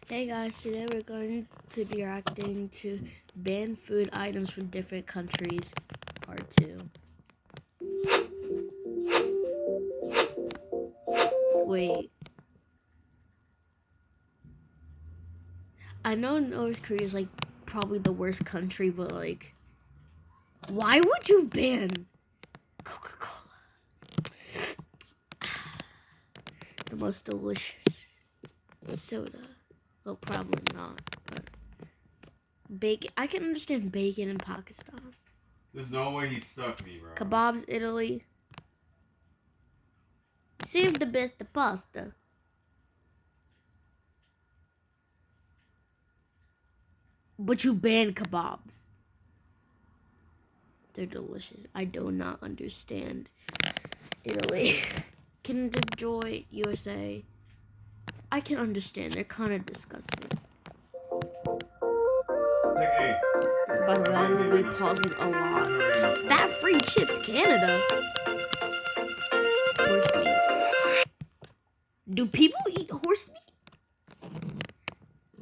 Hey guys, today we're going to be reacting to banned food items from different countries, part 2. Wait, I know North Korea is like probably the worst country, but like, why would you ban Coca-Cola? The most delicious soda. Well, probably not, but bacon. I can understand bacon in Pakistan. There's no way he stuck me, bro. Kebabs, Italy. Save the best pasta. But you ban kebabs. They're delicious. I do not understand Italy. Kinder Joy, USA. I can understand. They're kind of disgusting. Take A. By the way, I will be pausing a lot. Fat-free chips, Canada. Horse meat. Do people eat horse meat?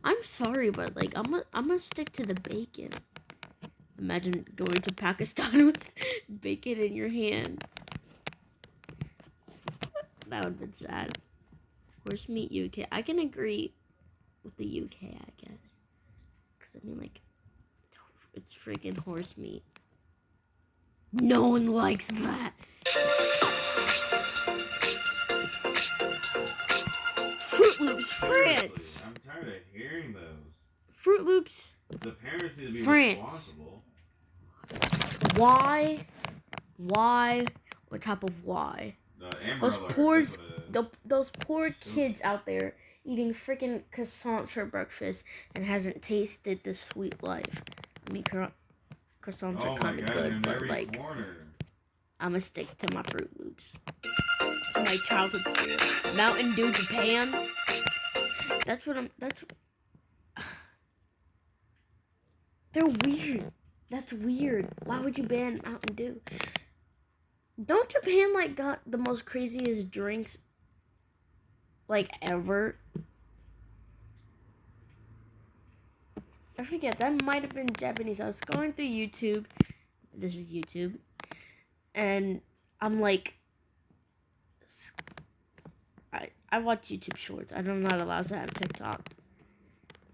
I'm sorry, but like I'm gonna stick to the bacon. Imagine going to Pakistan with bacon in your hand. That would have been sad. Horse meat, UK. I can agree with the UK, I guess. Because, I mean, like, it's freaking horse meat. No one likes that. Fruit Loops, France. I'm tired of hearing those. Fruit Loops. The parents need to be France. responsible. Why? What type of why? Those poor kids out there eating freaking croissants for breakfast and hasn't tasted the sweet life. I mean, croissants are kind of good, but like, I'm gonna stick to my Fruit Loops. It's my childhood cereal. Mountain Dew, Japan. They're weird. That's weird. Why would you ban Mountain Dew? Don't Japan like got the most craziest drinks like ever? I forget, that might have been Japanese. I was going through YouTube. This is YouTube. And I'm like, I watch YouTube shorts. I'm not allowed to have TikTok.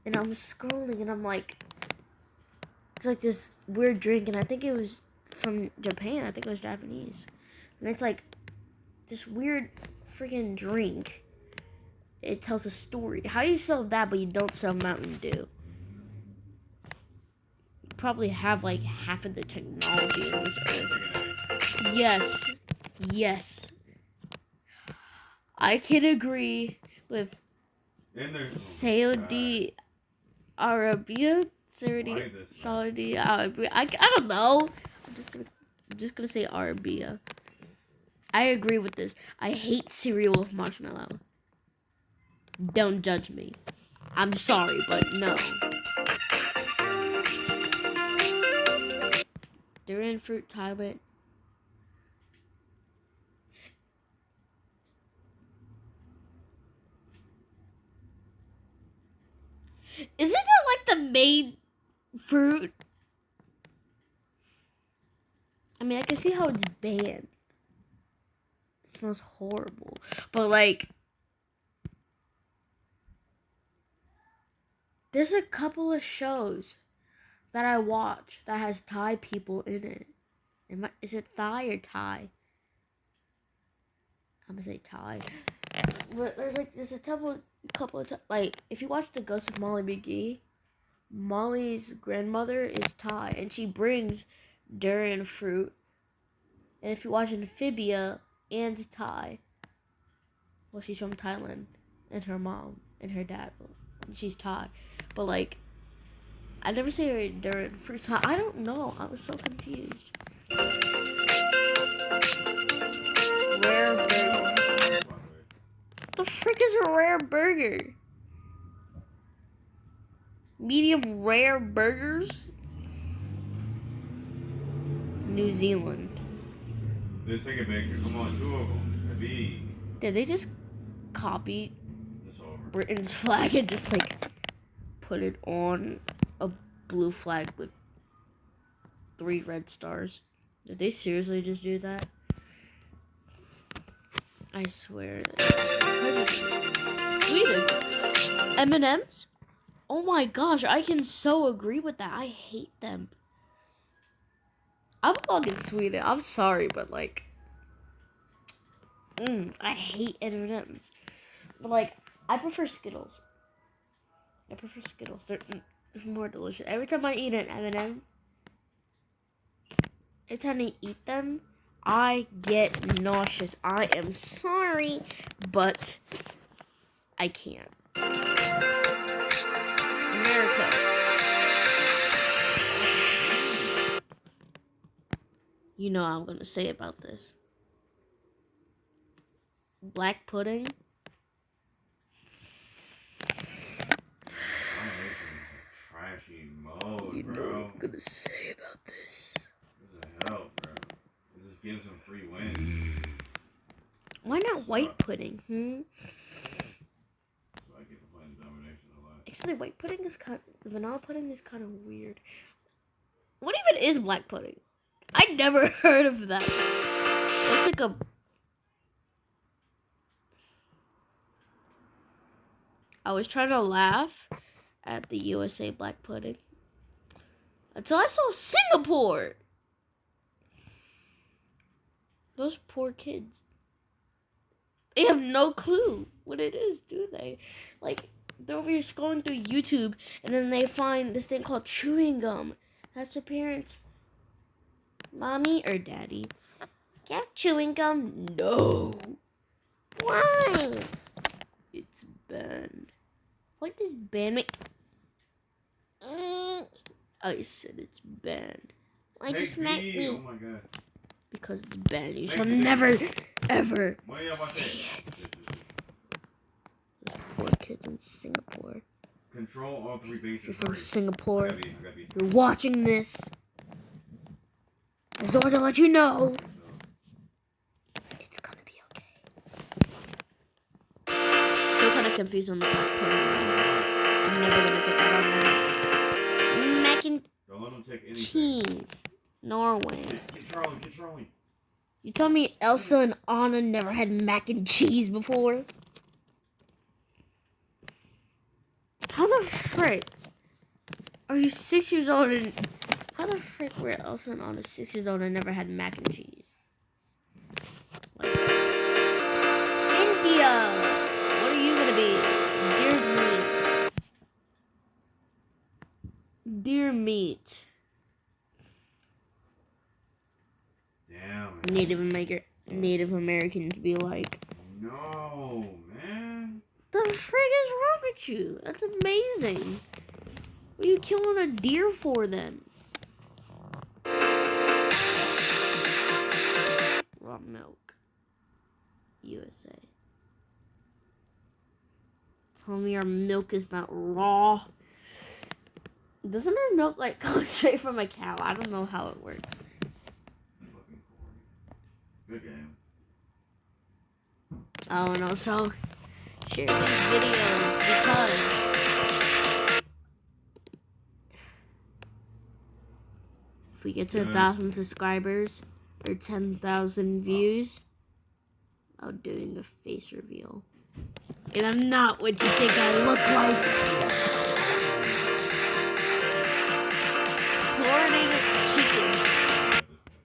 And I'm scrolling and I'm like, it's like this weird drink, and I think it was from Japan. I think it was Japanese. And it's like this weird freaking drink. It tells a story. How do you sell that but you don't sell Mountain Dew? You probably have like half of the technology in this earth. Yes. I can agree with Saudi Arabia. Saudi Arabia. I don't know. I'm just gonna say Arabia. I agree with this. I hate cereal with marshmallow. Don't judge me. I'm sorry, but no. Durian fruit, Thailand. Isn't that like the main fruit? I mean, I can see how it's banned. It smells horrible. But like, there's a couple of shows that I watch that has Thai people in it. Is it Thai or Thai? I'm gonna say Thai. But there's a couple of like, if you watch The Ghost of Molly McGee, Molly's grandmother is Thai, and she brings durian fruit. And if you watch Amphibia, Anne's Thai. Well, she's from Thailand, and her mom and her dad, she's Thai. But like, I never say her durian fruit. So I don't know. I was so confused. Rare burger. What the frick is a rare burger? Medium rare burgers? New Zealand. Let's take a picture. Come on, 2 of them. Did they just copy Britain's flag and just like put it on a blue flag with 3 red stars. Did they seriously just do that? I swear. Sweden. M&M's? Oh my gosh, I can so agree with that. I hate them. I'm fucking Sweden. I'm sorry, but like, I hate M&M's. But like, I prefer Skittles. They're more delicious. Every time I eat an M&M, every time I eat them, I get nauseous. I am sorry, but I can't. America. You know what I'm gonna say about this. Black pudding. Trashy mode, You know bro. what I'm gonna say about this. What the hell, bro? It just gives them free wins. Why not white pudding? So I get to play the domination a lot. Actually, white pudding is the vanilla pudding is kind of weird. What even is black pudding? I never heard of that. It's like a. I was trying to laugh at the USA black pudding until I saw Singapore. Those poor kids. They have no clue what it is, do they? Like, they're over here scrolling through YouTube, and then they find this thing called chewing gum. That's their parents. Mommy or daddy? Do you have chewing gum? No. Why? It's banned. Like this band make. I said it's banned. Why just smack me? Oh my god. Because it's banned. You shall never, ever say it. Those poor kids in Singapore. Control all 3 bases. If you're from Hurry. Singapore, I gotta be. you're watching this. I just want to let you know. It's gonna be okay. Still kind of confused on the black pudding. I'm never gonna get that on right. Mac and Don't let them take anything. cheese. Norway. Get trolling. You tell me Elsa and Anna never had mac and cheese before? How the frick are you 6 years old and how the frick were Elsa and Anna 6 years old and never had mac and cheese? Like, India! What are you gonna be? Deer meat. Damn. Native Americans be like, No, man. the frig is wrong with you? That's amazing. What are you killing a deer for then? Raw milk. USA. Tell me our milk is not raw. Doesn't our milk like come straight from a cow? I don't know how it works. Good game. Oh no, so share these videos because if we get to 1,000 subscribers or 10,000 views, I'm doing a face reveal. And I'm not what you think I look like. Chlorinated chicken.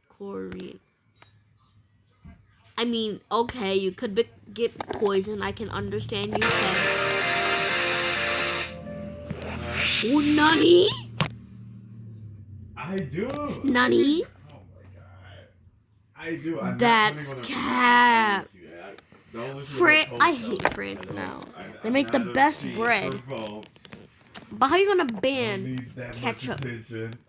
Chlorine. I mean, okay, you could get poisoned. I can understand you saying. Oh, Nani? I do. Nani? Oh my god. I do. That's cap. I hate France now. They make the best bread. But how you gonna ban ketchup?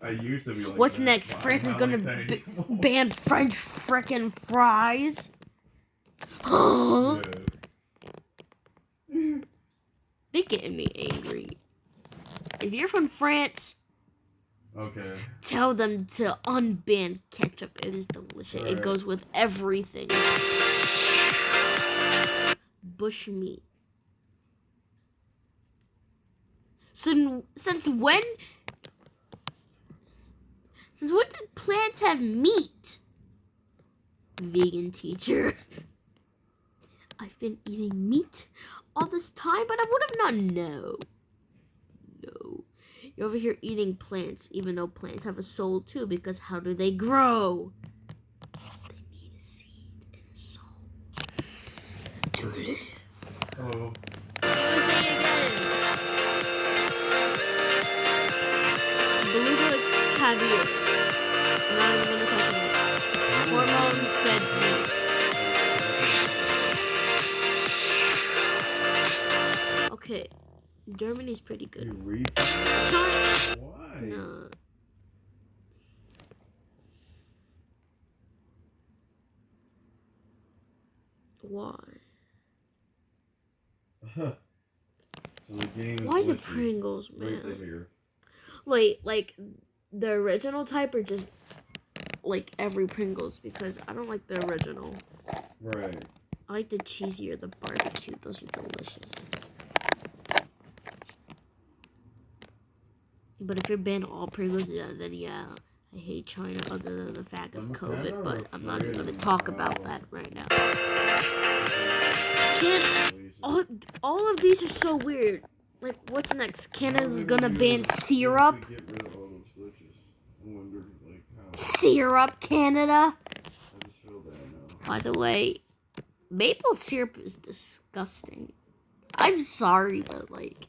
I used to be like What's that. next? France is gonna ban French frickin' fries? Huh? Yeah. They getting me angry. If you're from France, Okay. tell them to unban ketchup. It is delicious. Right. It goes with everything. Bushmeat. Since when? Since when did plants have meat? Vegan teacher. I've been eating meat all this time, but I would have not known. No. You're over here eating plants, even though plants have a soul too, because how do they grow? They need a seed and a soul to live. Oh. Beluga caviar. I'm not even going to talk about it. Hormone-fed meat. Okay, Germany's pretty good. You read? Why? No. Why? So the game is Why the glitchy. Pringles, Right man? there. Wait, like the original type or just like every Pringles? Because I don't like the original. Right. I like the cheesy or the barbecue. Those are delicious. But if you're banning all Pringles, yeah, then yeah, I hate China other than the fact of COVID. But I'm not even going to talk about that right now. All of these are so weird. Like, what's next? Canada's gonna ban syrup? Get rid of all those glitches. I wonder, like, how. Syrup, Canada? I just feel that now. By the way, maple syrup is disgusting. I'm sorry, but like,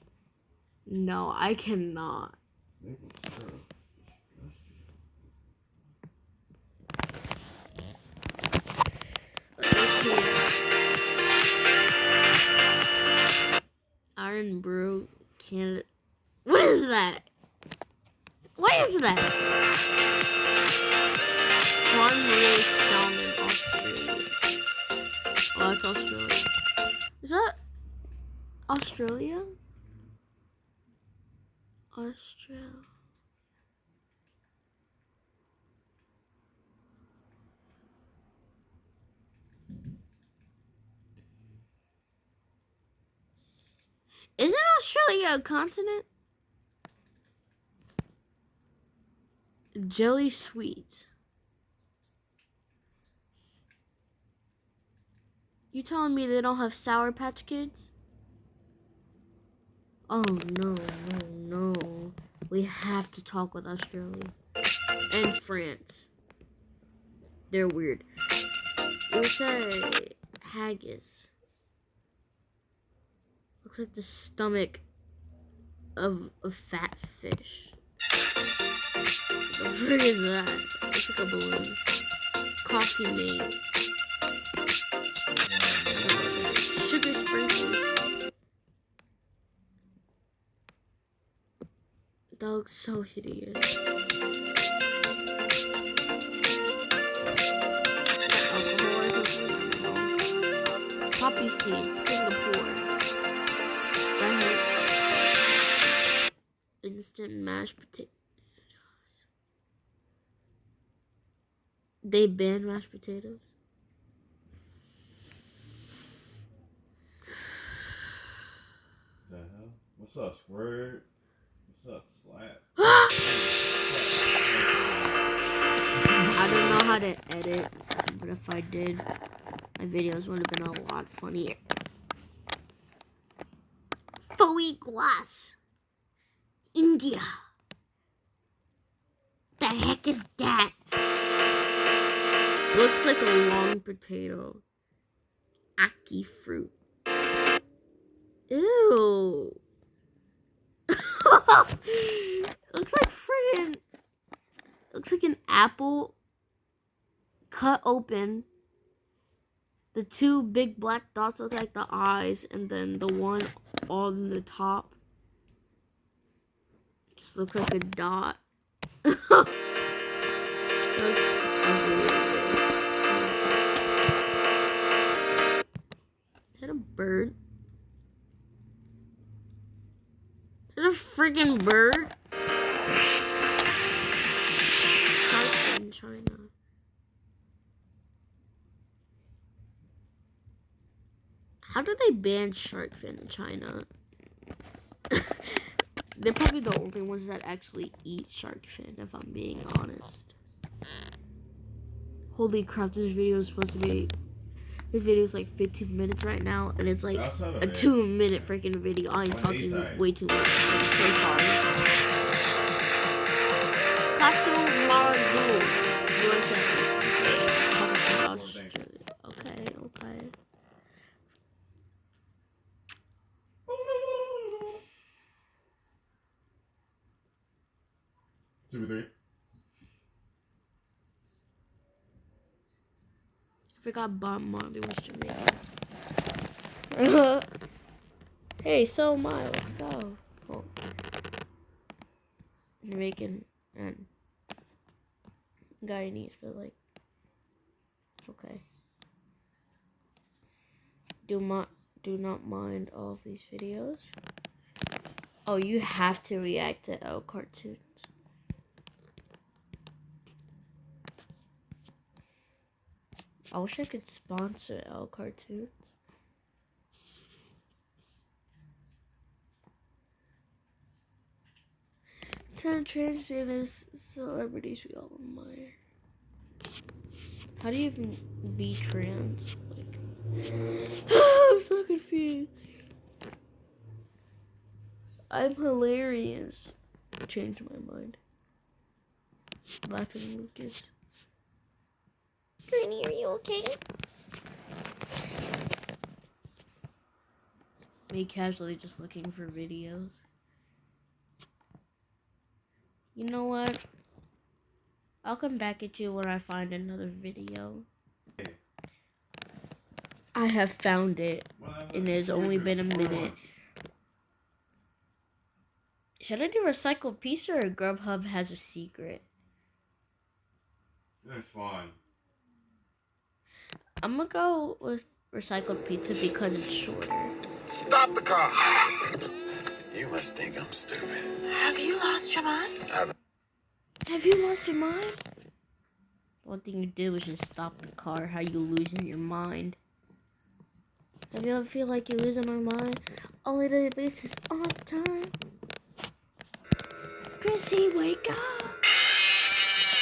no, I cannot. Maple syrup is disgusting. Iron Brew, Canada. What is that? What is that? Farm raised salmon, Australia. Oh, that's Australia. Is that Australia? Australia. Isn't Australia a continent? Jelly sweets. You telling me they don't have Sour Patch Kids? Oh no, no, no. We have to talk with Australia. And France. They're weird. It would say haggis. Looks like the stomach of a fat fish. What the frig is that? It's like a balloon. Coffee mate. Sugar sprinkles. That looks so hideous. Poppy seeds, Singapore. That instant mashed potatoes. They banned mashed potatoes. The hell? What's up, Squirt? What's up, Slap? I don't know how to edit, but if I did, my videos would have been a lot funnier. Foey glass. India. The heck is that? Looks like a long potato. Aki fruit. Ew. Looks like friggin'. Looks like an apple cut open. The two big black dots look like the eyes, and then the one on the top just looks like a dot. Looks ugly. Is that a bird? Is that a friggin' bird? Shark in China. How do they ban shark fin in China? They're probably the only ones that actually eat shark fin, if I'm being honest. Holy crap, this video is supposed to be... This video is like 15 minutes right now, and it's like Outside of a it, 2-minute freaking video. I ain't On the talking A-side. way too much. I'm so sorry. Kasu Marazul. Okay, okay. 2 or 3. I forgot Bob Marley was Jamaican. Hey, so am I. Let's go. Oh. Jamaican and Guyanese, but like, okay. Do not mind all of these videos. Oh, you have to react to L cartoons. I wish I could sponsor L cartoons. Ten transgender celebrities we all admire. How do you even be trans? Like, I'm so confused. I'm hilarious. Changed my mind. Laughing Lucas. Granny, are you okay? Me casually just looking for videos. You know what? I'll come back at you when I find another video. I have found it, and it's only been a minute. Should I do recycled pizza or Grubhub has a secret? That's fine. I'm gonna go with recycled pizza because it's shorter. Stop the car! You must think I'm stupid. Have you lost your mind? Have you lost your mind? One thing you did was just stop the car. How you losing your mind? Have you ever feel like you're losing my mind? On a daily basis, all the time. Chrissy, wake up!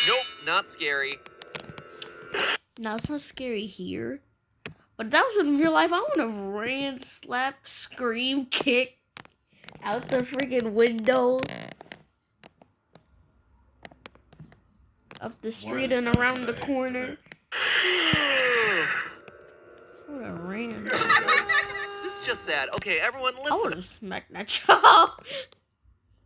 Nope, not scary. Now it's not scary here, but that was in real life. I would have ran, slapped, screamed, kicked out the freaking window, up the street and around the corner. I would have ran. This is just sad. Okay, everyone, I listen. would have smacked that child.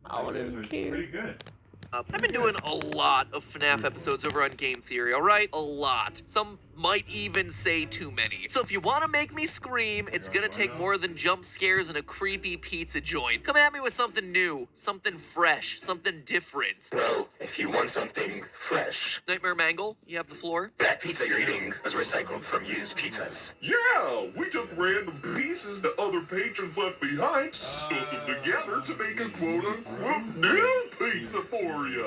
I Like, wouldn't those are care. Pretty good. I've been doing a lot of FNAF episodes over on Game Theory, alright? A lot. Some might even say too many. So if you want to make me scream, it's gonna take more than jump scares and a creepy pizza joint. Come at me with something new, something fresh, something different. Well, if you want something fresh, Nightmare Mangle, you have the floor. that pizza you're eating was recycled from used pizzas. Yeah, we took random pieces that other patrons left behind, sewed them together to make a quote-unquote new pizza for you.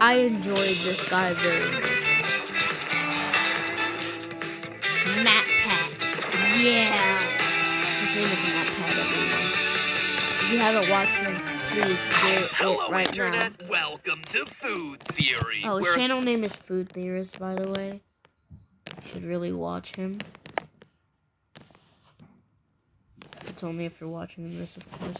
I enjoyed this guy very much. Matt Pat. Yeah. His name is Matt Pat, everyone. If you haven't watched him, please do it Hello, right Internet. now. Welcome to Food Theory. Oh, his where channel name is Food Theorist, by the way. You should really watch him. It's only if you're watching this, of course.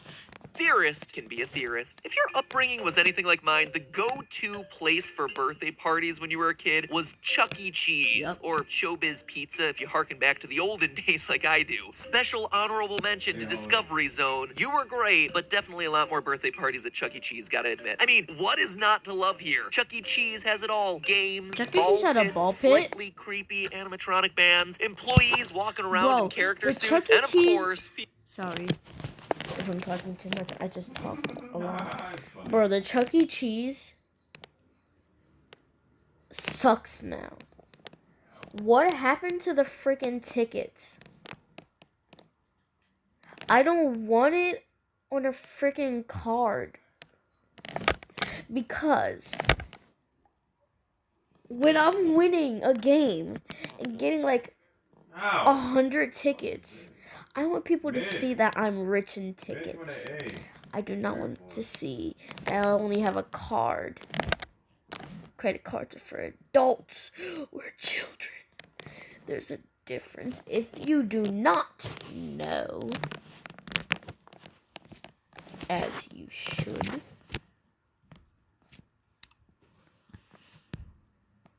theorist can be a theorist. If your upbringing was anything like mine, the go-to place for birthday parties when you were a kid was Chuck E. Cheese, Yep. or Showbiz Pizza if you harken back to the olden days like I do. Special honorable mention to Discovery Zone. You were great, but definitely a lot more birthday parties at Chuck E. Cheese, gotta admit. I mean, what is not to love here? Chuck E. Cheese has it all. Games, Chuck E. Cheese had a pits, ball pit? slightly creepy animatronic bands, employees walking around Bro, in character the suits, Chuck E. and of Cheese- course... Sorry if I'm talking too much. I just talk a lot. Nah, it's fine. Bro, the Chuck E. Cheese sucks now. What happened to the freaking tickets? I don't want it on a freaking card. Because when I'm winning a game and getting like Ow. 100 tickets, I want people to Man. see that I'm rich in Finish tickets. with an A. I do not want to see that I only have a card. Credit cards are for adults. We're children. There's a difference. If you do not know, as you should.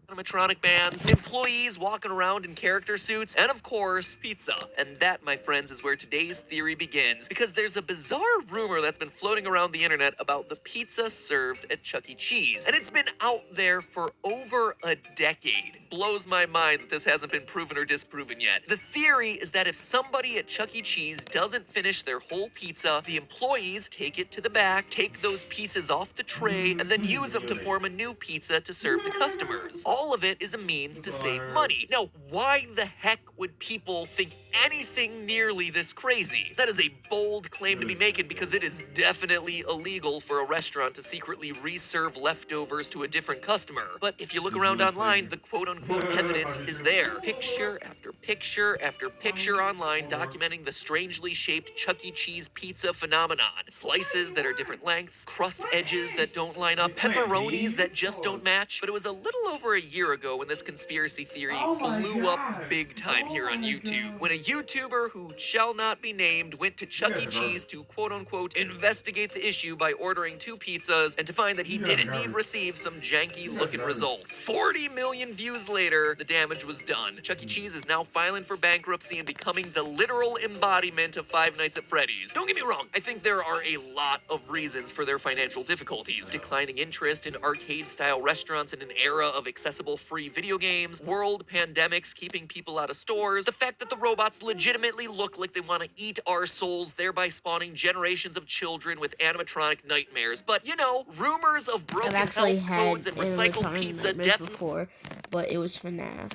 Animatronic bands, employees walking around in character suits, and of course, pizza. And that, my friends, is where today's theory begins, because there's a bizarre rumor that's been floating around the internet about the pizza served at Chuck E. Cheese, and it's been out there for over a decade. Blows my mind that this hasn't been proven or disproven yet. The theory is that if somebody at Chuck E. Cheese doesn't finish their whole pizza, the employees take it to the back, take those pieces off the tray, and then use them to form a new pizza to serve to customers. All of it is a means to save money. Now, why the heck would people think anything nearly this crazy? That is a bold claim to be making, because it is definitely illegal for a restaurant to secretly reserve leftovers to a different customer. But if you look around online, the quote-unquote evidence is there. Picture after picture after picture online documenting the strangely shaped Chuck E. Cheese pizza phenomenon. Slices that are different lengths, crust edges that don't line up, pepperonis that just don't match. But it was a little over a year ago when this conspiracy theory blew up big time here on YouTube. When a YouTuber who shall not be named went to Chuck E. Cheese to quote-unquote investigate the issue by ordering 2 pizzas, and to find that he did indeed receive some janky-looking results. 40 million views later, the damage was done. Chuck E. Cheese is now filing for bankruptcy and becoming the literal embodiment of Five Nights at Freddy's. Don't get me wrong, I think there are a lot of reasons for their financial difficulties. Declining interest in arcade-style restaurants in an era of accessible free video games, world pandemics keeping people out of stores, the fact that the robots legitimately look like they want to eat our souls, thereby spawning generations of children with animatronic nightmares. But, you know, rumors of I've broken actually health had codes and recycled animatronic pizza nightmares definitely before, but it was FNAF.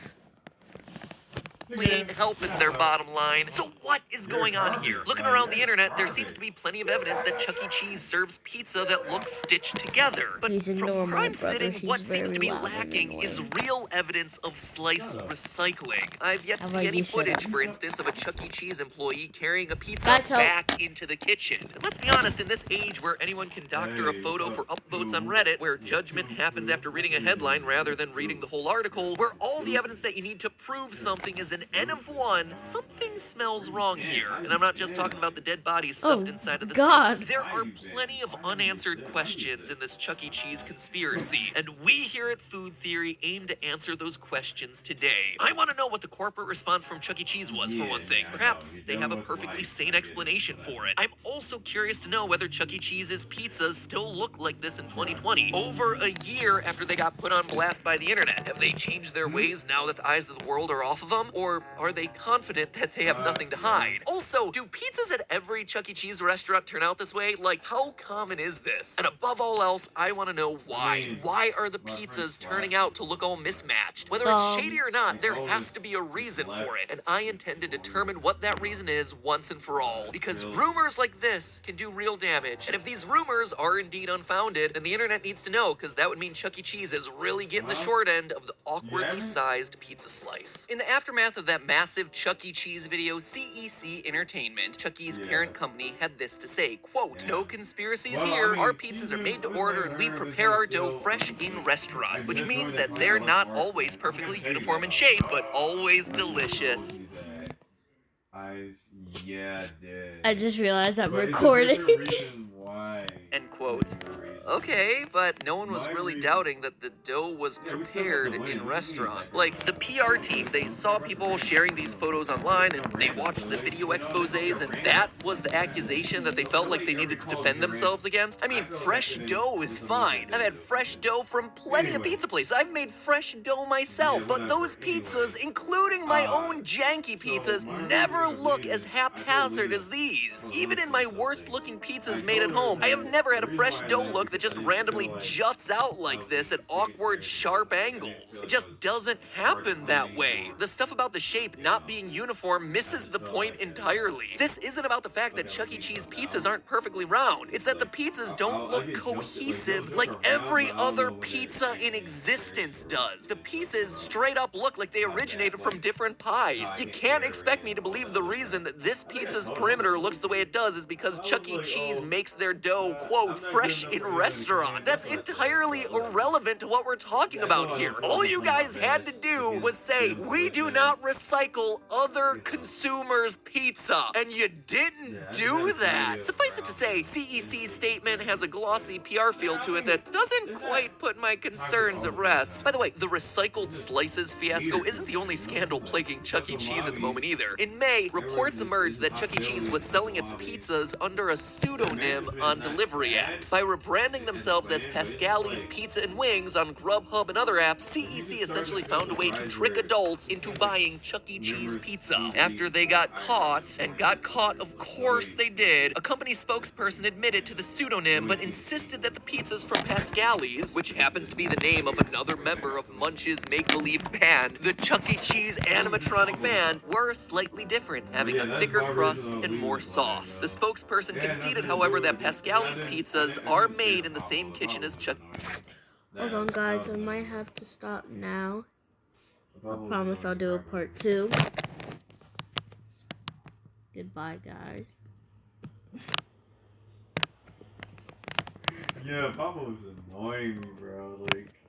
ain't helping their bottom line. So what is going on here? Looking around the internet, there seems to be plenty of evidence that Chuck E. Cheese serves pizza that looks stitched together. But Please ignore from my where I'm brother. sitting, He's what seems to very be loud and lacking is annoying. real evidence of slice recycling. I've yet to How see about any you shut footage, up? for instance, of a Chuck E. Cheese employee carrying a pizza Guys, help. back into the kitchen. And let's be honest, in this age where anyone can doctor a photo for upvotes on Reddit, where judgment happens after reading a headline rather than reading the whole article, where all the evidence that you need to prove something is an N of 1, something smells wrong here. And I'm not just talking about the dead bodies stuffed Oh, inside of the God. sinks. There are plenty of unanswered questions in this Chuck E. Cheese conspiracy, and we here at Food Theory aim to answer those questions today. I want to know what the corporate response from Chuck E. Cheese was, for one thing. Perhaps they have a perfectly sane explanation for it. I'm also curious to know whether Chuck E. Cheese's pizzas still look like this in 2020, over a year after they got put on blast by the internet. Have they changed their ways now that the eyes of the world are off of them? Or are they confident that they have nothing to hide? Also, do pizzas at every Chuck E. Cheese restaurant turn out this way? Like, how common is this? And above all else, I want to know why. Why are the pizzas turning out to look all mismatched? Whether it's shady or not, there has to be a reason for it, and I intend to determine what that reason is once and for all. Because rumors like this can do real damage, and if these rumors are indeed unfounded, then the internet needs to know, because that would mean Chuck E. Cheese is really getting the short end of the awkwardly sized pizza slice. In the aftermath of that massive Chuck E. Cheese video, CEC Entertainment, Chuck E.'s parent company, had this to say, quote, "No conspiracies here. Our pizzas are made to order and we prepare our dough fresh in restaurant," which means that they're not always perfectly uniform in shape, but always delicious. I just realized I'm But recording. It's a different reason why. End quote. Okay, but no one was really doubting that the dough was prepared in restaurant. Like, the PR team, they saw people sharing these photos online and they watched the video exposés, and that was the accusation that they felt like they needed to defend themselves against. I mean, fresh dough is fine. I've had fresh dough from plenty of pizza places. I've made fresh dough myself, but those pizzas, including my own janky pizzas, never look as haphazard as these. Even in my worst looking pizzas made at home, I have never had a fresh dough look fork that just randomly juts out like this at awkward, sharp angles. It just doesn't happen that way. The stuff about the shape not being uniform misses the point entirely. This isn't about the fact that Chuck E. Cheese pizzas aren't perfectly round. It's that the pizzas don't look cohesive like every other pizza in existence does. The pieces straight up look like they originated from different pies. You can't expect me to believe the reason that this pizza's perimeter looks the way it does is because Chuck E. Cheese makes their dough, quote, fresh in restaurant. That's entirely irrelevant to what we're talking about here. All you guys had to do was say, we do not recycle other consumers' pizza. And you didn't do that. Suffice it to say, CEC's statement has a glossy PR feel to it that doesn't quite put my concerns at rest. By the way, the recycled slices fiasco isn't the only scandal plaguing Chuck E. Cheese at the moment either. In May, reports emerged that Chuck E. Cheese was selling its pizzas under a pseudonym on delivery apps. By rebranding themselves as Pascali's Pizza and Wings on Grubhub and other apps, CEC essentially found a way to trick adults into buying Chuck E. Cheese pizza. After they got caught, and got caught of course they did, a company spokesperson admitted to the pseudonym but insisted that the pizzas from Pascali's, which happens to be the name of another member of Munch's make-believe band, the Chuck E. Cheese animatronic band, were slightly different, having a thicker crust and more sauce. The spokesperson conceded, however, that Pascali's pizzas are made in the same kitchen as Chuck. Hold on, guys. I might have to stop now. I promise I'll do a part 2. Goodbye, guys. Yeah, Papa was annoying me, bro. Like,